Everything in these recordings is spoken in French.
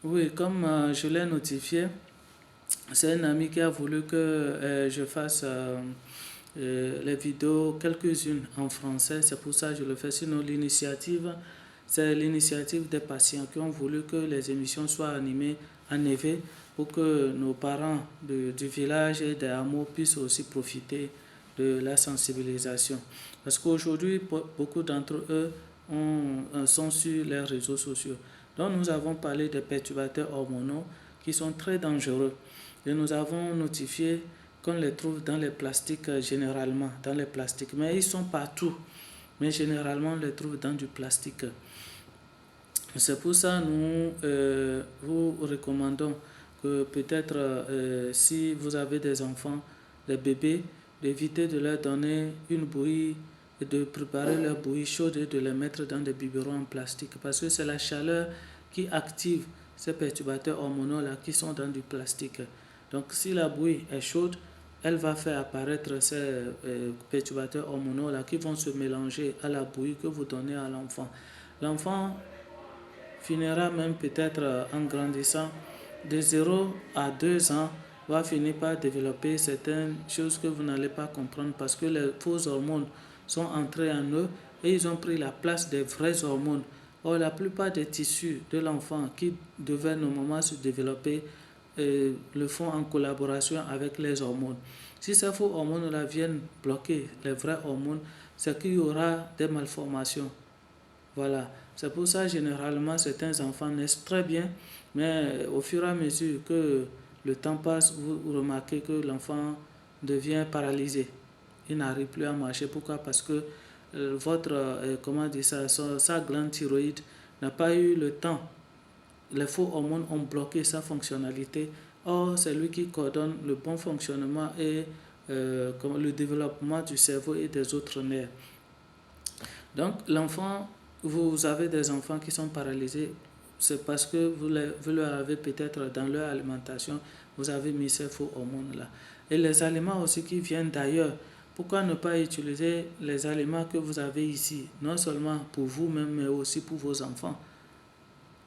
Oui, comme je l'ai notifié, c'est un ami qui a voulu que je fasse les vidéos, quelques-unes en français. C'est pour ça que je le fais. Sinon, l'initiative, c'est l'initiative des patients qui ont voulu que les émissions soient animées en EV pour que nos parents du village et des hameaux puissent aussi profiter de la sensibilisation. Parce qu'aujourd'hui, beaucoup d'entre eux sont sur les réseaux sociaux. Donc, nous avons parlé des perturbateurs hormonaux qui sont très dangereux. Et nous avons notifié qu'on les trouve dans les plastiques généralement, dans les plastiques. Mais ils sont partout. Mais généralement, on les trouve dans du plastique. C'est pour ça que nous vous recommandons que peut-être si vous avez des enfants, des bébés, d'éviter de leur donner une bouillie et de préparer leur bouillie chaude et de les mettre dans des biberons en plastique. Parce que c'est la chaleur qui active ces perturbateurs hormonaux-là qui sont dans du plastique. Donc si la bouillie est chaude, elle va faire apparaître ces perturbateurs hormonaux-là qui vont se mélanger à la bouillie que vous donnez à l'enfant. L'enfant finira même peut-être en grandissant de 0 à 2 ans va finir par développer certaines choses que vous n'allez pas comprendre parce que les fausses hormones sont entrées en eux et ils ont pris la place des vraies hormones. Or, la plupart des tissus de l'enfant qui devaient normalement se développer le font en collaboration avec les hormones. Si ces faux hormones-là viennent bloquer les vraies hormones, c'est qu'il y aura des malformations. Voilà, c'est pour ça généralement certains enfants naissent très bien, mais au fur et à mesure que le temps passe, vous remarquez que l'enfant devient paralysé. Il n'arrive plus à marcher. Pourquoi? Parce que votre, comment dire ça, sa glande thyroïde n'a pas eu le temps. Les faux hormones ont bloqué sa fonctionnalité. Or, c'est lui qui coordonne le bon fonctionnement et le développement du cerveau et des autres nerfs. Donc, l'enfant, vous avez des enfants qui sont paralysés, c'est parce que vous leur avez peut-être dans leur alimentation, vous avez mis ces faux hormones-là. Et les aliments aussi qui viennent d'ailleurs, pourquoi ne pas utiliser les aliments que vous avez ici, non seulement pour vous-même, mais aussi pour vos enfants?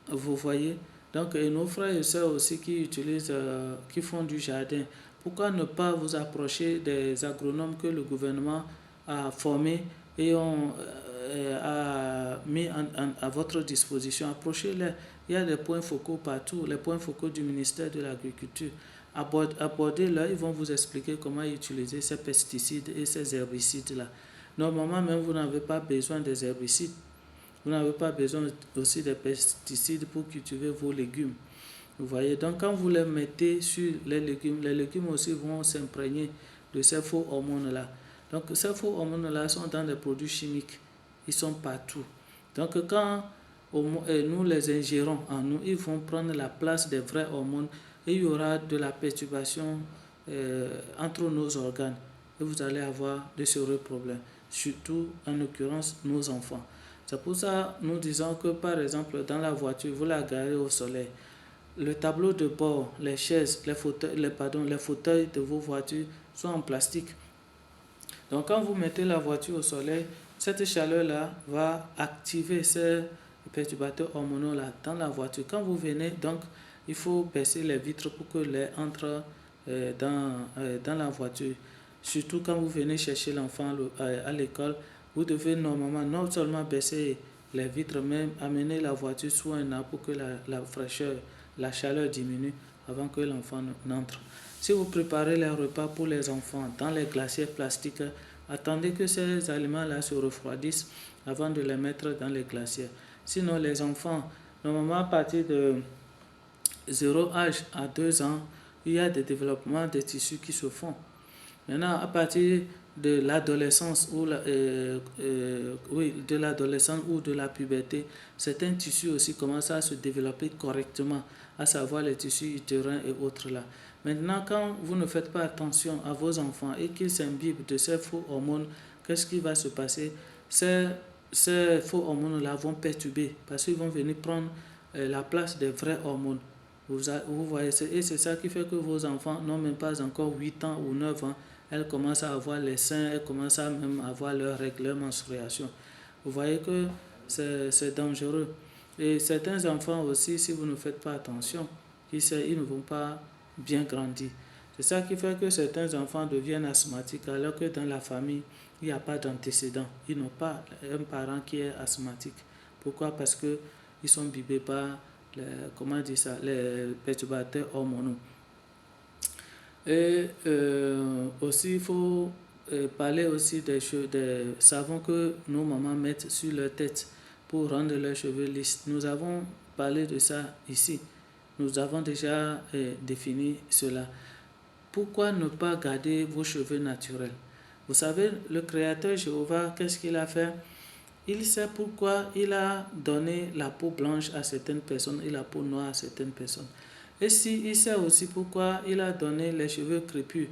Vous voyez? Donc, et nos frères et sœurs aussi qui utilisent, qui font du jardin, pourquoi ne pas vous approcher des agronomes que le gouvernement a formés et a mis à votre disposition? Approchez-les. Il y a des points focaux partout, les points focaux du ministère de l'Agriculture. Abordez-les, ils vont vous expliquer comment utiliser ces pesticides et ces herbicides-là. Normalement, même vous n'avez pas besoin des herbicides. Vous n'avez pas besoin aussi des pesticides pour cultiver vos légumes. Vous voyez, donc quand vous les mettez sur les légumes aussi vont s'imprégner de ces faux hormones-là. Donc ces faux hormones-là sont dans des produits chimiques. Ils sont partout. Donc quand nous les ingérons en nous, ils vont prendre la place des vraies hormones et il y aura de la perturbation entre nos organes. Et vous allez avoir de sérieux problèmes, surtout en l'occurrence nos enfants. C'est pour ça que nous disons que par exemple dans la voiture, vous la garez au soleil. Le tableau de bord, les chaises, les fauteuils de vos voitures sont en plastique. Donc quand vous mettez la voiture au soleil, cette chaleur-là va activer ces perturbateurs hormonaux-là dans la voiture. Quand vous venez, donc, il faut baisser les vitres pour que l'air entre dans la voiture. Surtout quand vous venez chercher l'enfant à l'école, vous devez normalement non seulement baisser les vitres, mais amener la voiture sous un arbre pour que la fraîcheur, la chaleur diminue avant que l'enfant n'entre. Si vous préparez les repas pour les enfants dans les glaciers plastiques, attendez que ces aliments-là se refroidissent avant de les mettre dans les glaciers. Sinon, les enfants, normalement à partir de 0 à 2 ans, il y a des développements des tissus qui se font. Maintenant, à partir de l'adolescence ou de la puberté, certains tissus aussi commencent à se développer correctement, à savoir les tissus utérins et autres là. Maintenant, quand vous ne faites pas attention à vos enfants et qu'ils s'imbibent de ces faux hormones, qu'est-ce qui va se passer? Ces faux hormones-là vont perturber parce qu'ils vont venir prendre la place des vraies hormones. Vous voyez, et c'est ça qui fait que vos enfants n'ont même pas encore 8 ans ou 9 ans. Elles commencent à avoir les seins, elles commencent à même avoir leurs règles, leur menstruation. Vous voyez que c'est dangereux. Et certains enfants aussi, si vous ne faites pas attention, qui sait, ils ne vont pas bien grandir. C'est ça qui fait que certains enfants deviennent asthmatiques alors que dans la famille, il n'y a pas d'antécédent. Ils n'ont pas un parent qui est asthmatique. Pourquoi? Parce qu'ils sont imbibés par les perturbateurs hormonaux. Et aussi, il faut parler aussi des savons que nos mamans mettent sur leur tête pour rendre leurs cheveux lisses. Nous avons parlé de ça ici. Nous avons déjà défini cela. Pourquoi ne pas garder vos cheveux naturels? Vous savez, le Créateur Jéhovah, qu'est-ce qu'il a fait? Il sait pourquoi il a donné la peau blanche à certaines personnes et la peau noire à certaines personnes. Et si il sait aussi pourquoi il a donné les cheveux crépus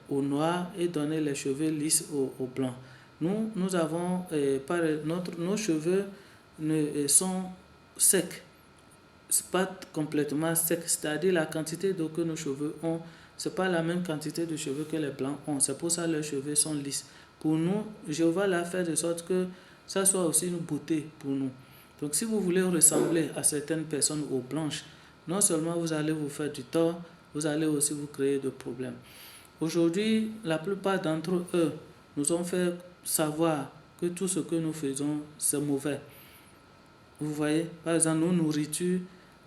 aux noirs et donné les cheveux lisses aux blancs. Nous avons, nos cheveux sont secs, pas complètement secs, c'est-à-dire la quantité d'eau que nos cheveux ont, ce n'est pas la même quantité de cheveux que les blancs ont. C'est pour ça que leurs cheveux sont lisses. Pour nous, Jéhovah l'a fait de sorte que ça soit aussi une beauté pour nous. Donc si vous voulez ressembler à certaines personnes aux blanches, non seulement vous allez vous faire du tort, vous allez aussi vous créer de problèmes. Aujourd'hui, la plupart d'entre eux nous ont fait savoir que tout ce que nous faisons, c'est mauvais. Vous voyez, par exemple, nos nourritures,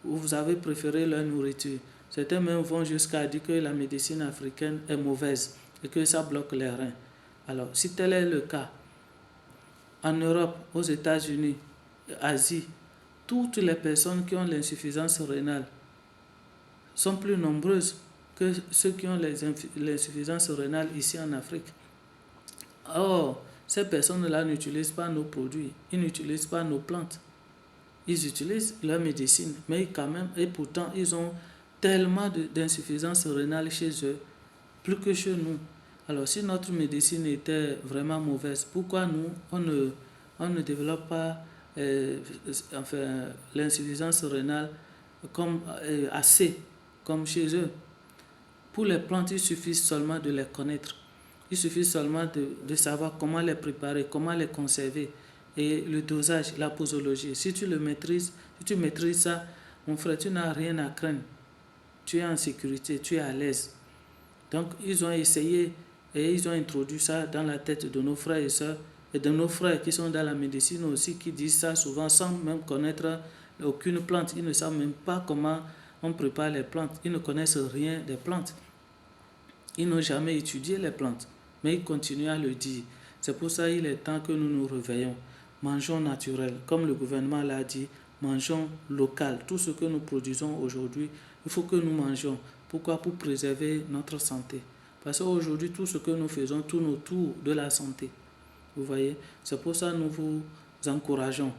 vous avez préféré leur nourriture. Certains même vont jusqu'à dire que la médecine africaine est mauvaise et que ça bloque les reins. Alors, si tel est le cas, en Europe, aux États-Unis, Asie, toutes les personnes qui ont l'insuffisance rénale sont plus nombreuses que ceux qui ont l'insuffisance rénale ici en Afrique. Or, ces personnes-là n'utilisent pas nos produits, ils n'utilisent pas nos plantes. Ils utilisent leur médecine, mais quand même, et pourtant, ils ont tellement d'insuffisance rénale chez eux, plus que chez nous. Alors, si notre médecine était vraiment mauvaise, pourquoi nous, on ne développe pas l'insuffisance rénale assez, comme chez eux? Pour les plantes, il suffit seulement de les connaître. Il suffit seulement de savoir comment les préparer, comment les conserver. Et le dosage, la posologie. Si tu le maîtrises, si tu maîtrises ça, mon frère, tu n'as rien à craindre. Tu es en sécurité, tu es à l'aise. Donc, ils ont essayé et ils ont introduit ça dans la tête de nos frères et sœurs et de nos frères qui sont dans la médecine aussi, qui disent ça souvent sans même connaître aucune plante. Ils ne savent même pas comment on prépare les plantes. Ils ne connaissent rien des plantes. Ils n'ont jamais étudié les plantes, mais ils continuent à le dire. C'est pour ça qu'il est temps que nous nous réveillons. Mangeons naturel, comme le gouvernement l'a dit, mangeons local. Tout ce que nous produisons aujourd'hui, il faut que nous mangeons. Pourquoi? Pour préserver notre santé. Parce qu'aujourd'hui, tout ce que nous faisons tourne autour de la santé. Vous voyez? C'est pour ça que nous vous encourageons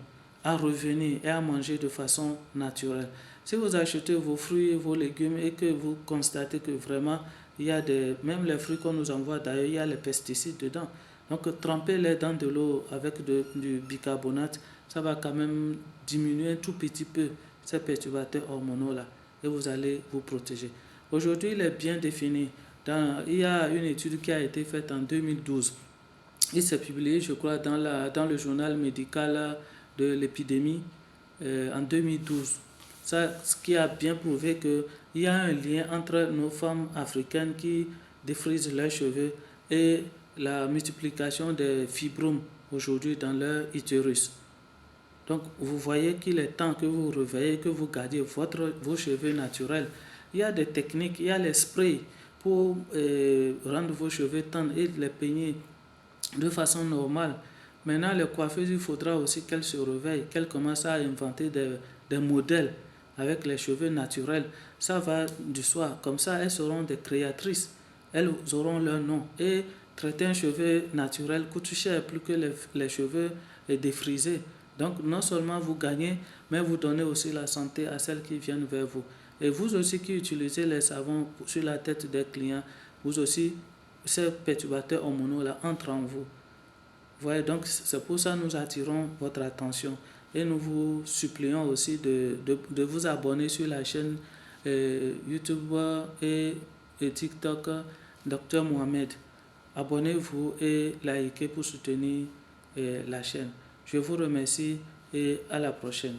à revenir et à manger de façon naturelle. Si vous achetez vos fruits et vos légumes et que vous constatez que vraiment, il y a même les fruits qu'on nous envoie d'ailleurs, il y a les pesticides dedans. Donc, trempez-les dans de l'eau avec du bicarbonate, ça va quand même diminuer un tout petit peu ces perturbateurs hormonaux-là et vous allez vous protéger. Aujourd'hui, il est bien défini. Il y a une étude qui a été faite en 2012. Il s'est publié, je crois, dans le journal médical de l'épidémie en 2012. Ça, ce qui a bien prouvé qu'il y a un lien entre nos femmes africaines qui défrisent leurs cheveux et la multiplication des fibromes aujourd'hui dans leur utérus. Donc, vous voyez qu'il est temps que vous vous réveillez, que vous gardiez vos cheveux naturels. Il y a des techniques, il y a les sprays pour rendre vos cheveux tendres et les peigner de façon normale. Maintenant, les coiffeuses, il faudra aussi qu'elles se réveillent, qu'elles commencent à inventer des modèles avec les cheveux naturels. Ça va du soi. Comme ça, elles seront des créatrices. Elles auront leur nom. Et traiter un cheveu naturel coûte cher, plus que les cheveux défrisés. Donc, non seulement vous gagnez, mais vous donnez aussi la santé à celles qui viennent vers vous. Et vous aussi qui utilisez les savons sur la tête des clients, vous aussi, ces perturbateurs hormonaux-là entrent en vous. Vous voyez, donc c'est pour ça que nous attirons votre attention. Et nous vous supplions aussi de vous abonner sur la chaîne YouTube et TikTok Dr Mohamed. Abonnez-vous et likez pour soutenir la chaîne. Je vous remercie et à la prochaine.